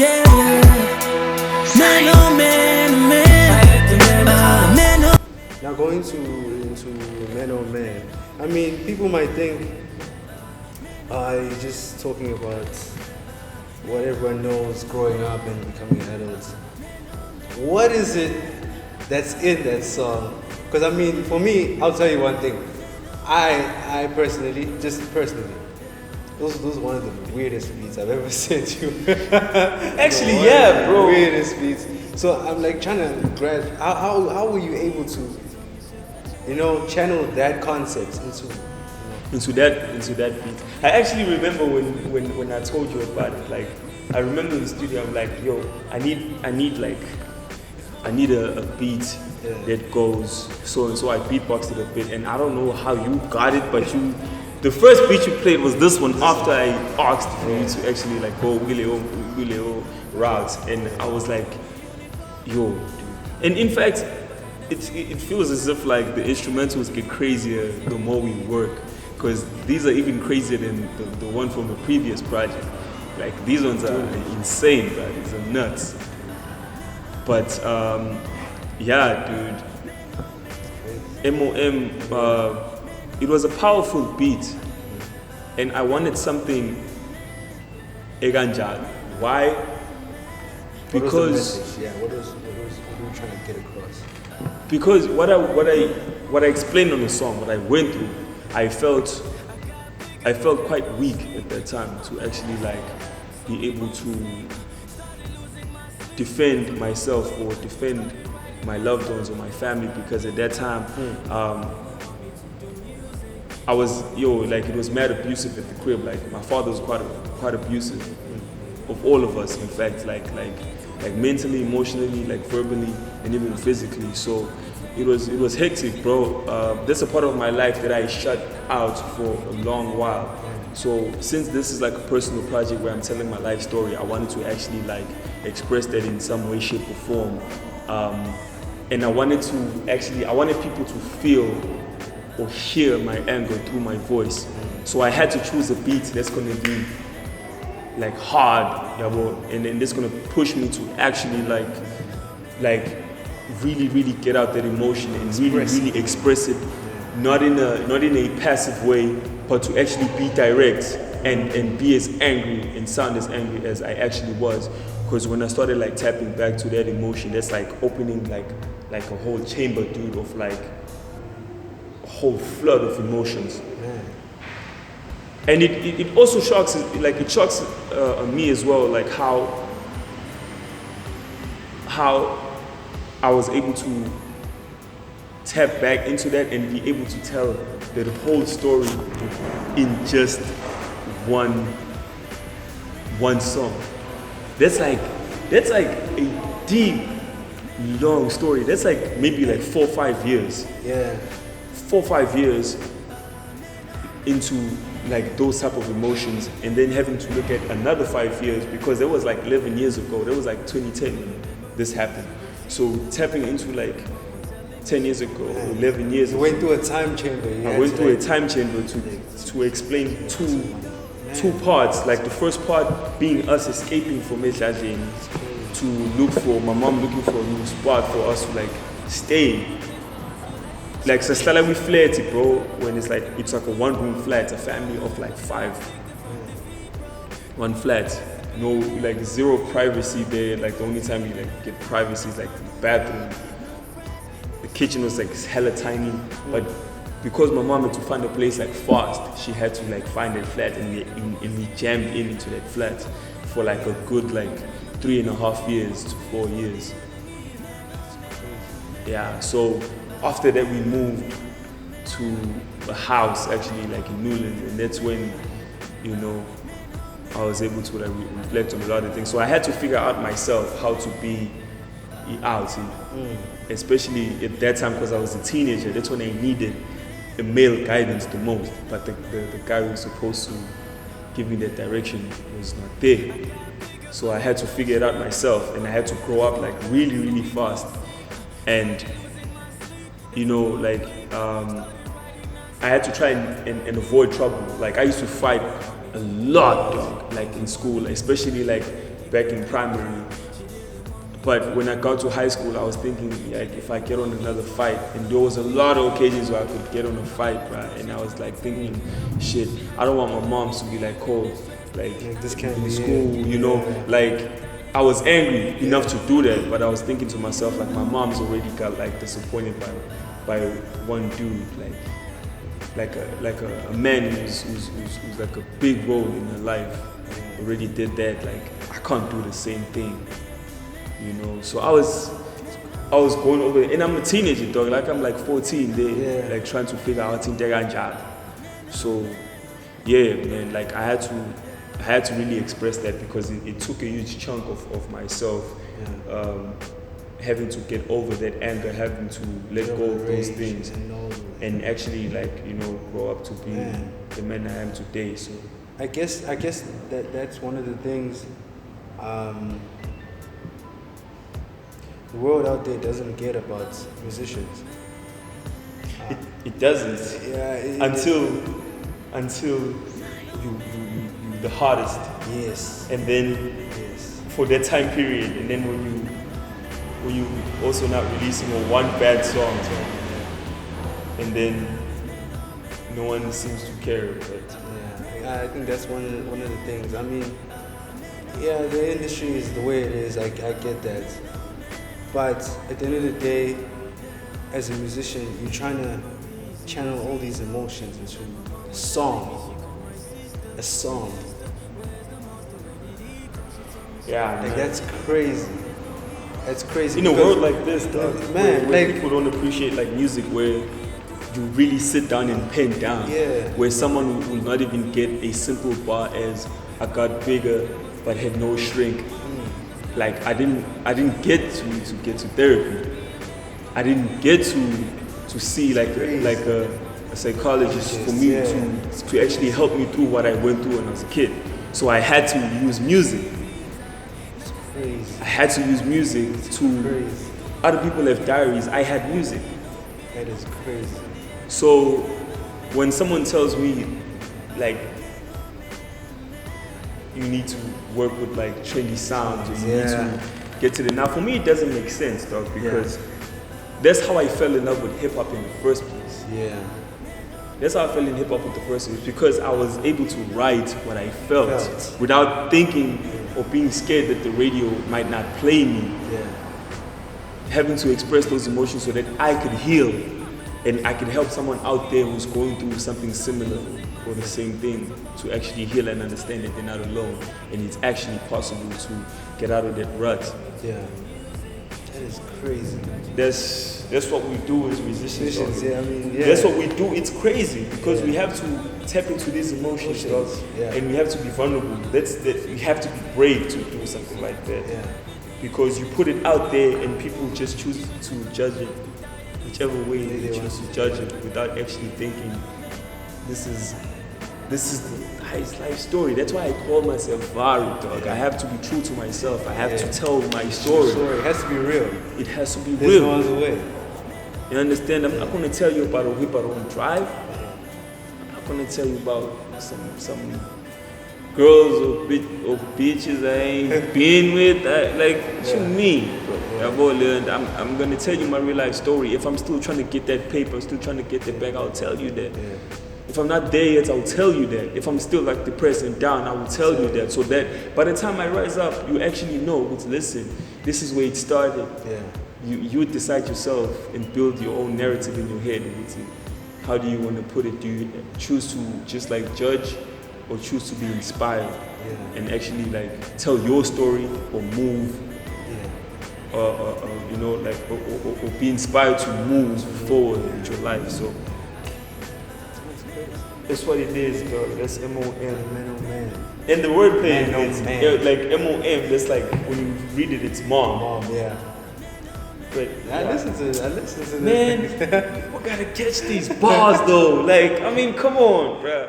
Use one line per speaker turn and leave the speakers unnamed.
Yeah, yeah. Man, oh man, man. Man, oh.
Now going into M.O.M, I mean, people might think you're just talking about what everyone knows growing up and becoming adults. What is it that's in that song? Because I mean, for me, I'll tell you one thing. I personally, those are one of the weirdest beats I've ever sent you.
Actually, yeah, bro.
Weirdest beats. So I'm like trying to grasp how were you able to, channel that concept
into that beat. I actually remember when I told you about it. Like, I remember in the studio, I'm like, yo, I need a beat that goes so and so. I beatboxed it a bit, and I don't know how you got it, but the first beat you played was this one after I asked for you to actually like go Wileo route, and I was like, yo, dude. And in fact, it feels as if like the instrumentals get crazier the more we work, because these are even crazier than the one from the previous project. Like, these ones are insane, bro. These are nuts. But yeah, dude, M.O.M, it was a powerful beat, and I wanted something eganjalo. Why? Because
what was the message? Yeah, what were you trying to get across?
Because what I explained on the song, what I went through, I felt quite weak at that time to actually like be able to defend myself or defend my loved ones or my family, because at that time I was it was mad abusive at the crib. Like, my father was quite abusive of all of us, in fact, like mentally, emotionally, like verbally, and even physically. So it was hectic, bro. That's a part of my life that I shut out for a long while. So since this is like a personal project where I'm telling my life story, I wanted to actually like express that in some way, shape, or form. And I wanted people to feel or hear my anger through my voice. So I had to choose a beat that's gonna be like hard, and then that's gonna push me to actually like really get out that emotion and really express it, not in a passive way, but to actually be direct and be as angry and sound as angry as I actually was. Because when I started like tapping back to that emotion, that's like opening like a whole chamber, dude, of like a whole flood of emotions. And it also shocks me as well, like how I was able to tap back into that and be able to tell the whole story in just one song. That's like a deep, long story. That's like maybe like 4 or 5 years.
Yeah.
4 or 5 years into like those type of emotions, and then having to look at another 5 years, because that was like 11 years ago. That was like 2010 when this happened. So tapping into like 10 years ago, 11 years ago.
You went through a time chamber.
I went through a time chamber to explain two parts. Like, the first part being us escaping from Etlajeni to look for my mom looking for a new spot for us to like stay. Like, Sastala we flat, bro, when it's like a 1-room flat, a family of like 5. One flat. No, like, zero privacy there. Like, the only time you like get privacy is like the bathroom. The kitchen was like hella tiny, but because my mom had to find a place like fast, she had to like find a flat, and we jammed into that flat for like a good like 3.5 years to 4 years. Yeah, so after that we moved to a house actually like in Newland, and that's when, I was able to like reflect on a lot of things. So I had to figure out myself how to be out, especially at that time, because I was a teenager. That's when I needed a male guidance the most, but the guy who was supposed to give me that direction was not there. So I had to figure it out myself, and I had to grow up like really fast. And I had to try and avoid trouble. Like, I used to fight a lot, dog, like in school, especially like back in primary. But when I got to high school, I was thinking, like, if I get on another fight, and there was a lot of occasions where I could get on a fight, right? And I was like thinking, shit, I don't want my mom to be like, oh, like
this can't
in
be
school,
it.
you know,
Yeah.
like I was angry enough to do that, but I was thinking to myself, like, my mom's already got like disappointed by one dude, like a man who's like a big role in her life already did that. Like, I can't do the same thing. You know, so I was going over it, and I'm a teenager, dog. Like, I'm like 14, like trying to figure out job. So, yeah, man. Like, I had to really express that because it took a huge chunk of myself, having to get over that anger, having to let go of those things, and actually, like, you know, grow up to be the man I am today. So,
I guess that's one of the things. The world out there doesn't get about musicians.
it doesn't.
Yeah.
Until you the hardest.
Yes.
And then for that time period, and then when you also not releasing one bad song, and then no one seems to care. But
I think that's one of the things. I mean, yeah, the industry is the way it is. I get that. But at the end of the day, as a musician, you're trying to channel all these emotions into a song. A song.
Yeah,
like, that's crazy. That's crazy.
In a world like this, dog,
man,
where
like,
people don't appreciate like music, where you really sit down and pen down.
Yeah.
Where someone will not even get a simple bar as "I got bigger but had no shrink." Like, I didn't get to get to therapy. I didn't get to see like a psychologist for me to actually help me through what I went through when I was a kid. So I had to use music.
It's crazy.
I had to use music to.
Crazy.
Other people have diaries. I had music.
That is crazy.
So when someone tells me, like, you need to work with like trendy sounds, or you need to get to the, now for me it doesn't make sense, dog, because that's how I fell in love with hip hop in the first place.
Yeah.
That's how I fell in hip hop in the first place, because I was able to write what I felt without thinking or being scared that the radio might not play me.
Yeah.
Having to express those emotions so that I could heal and I could help someone out there who's going through something similar or the same thing to actually heal and understand that they're not alone, and it's actually possible to get out of that rut.
Yeah. That is crazy.
That's what we do as musicians.
Yeah, I mean,
That's what we do. It's crazy because we have to tap into these emotions, dog, and we have to be vulnerable. We have to be brave to do something like that.
Yeah.
Because you put it out there and people just choose to judge it, whichever way they choose to judge it, without actually thinking, this is the highest life story. That's why I call myself Vari, dog. I have to be true to myself. I have to tell my story.
It has to be real.
It has to be
There's
real.
no other way.
You understand? I'm not going to tell you about a whip I don't drive. I'm not going to tell you about some girls or bitches I ain't been with. What you mean, bro? I'm going to tell you my real life story. If I'm still trying to get that paper, still trying to get that bag, I'll tell you that. If I'm not there yet, I'll tell you that. If I'm still like depressed and down, I will tell you that. So that by the time I rise up, you actually know, listen, this is where it started. You decide yourself and build your own narrative in your head. How do you want to put it? Do you choose to just like judge, or choose to be inspired and actually like tell your story, or move, or be inspired to move forward with your life? So that's what it is, dog. That's M.O.M. And the wordplay, it's like M.O.M. That's like when you read it, it's mom. But
I listen to this.
Man, people gotta catch these bars though. Like, I mean, come on, bruh.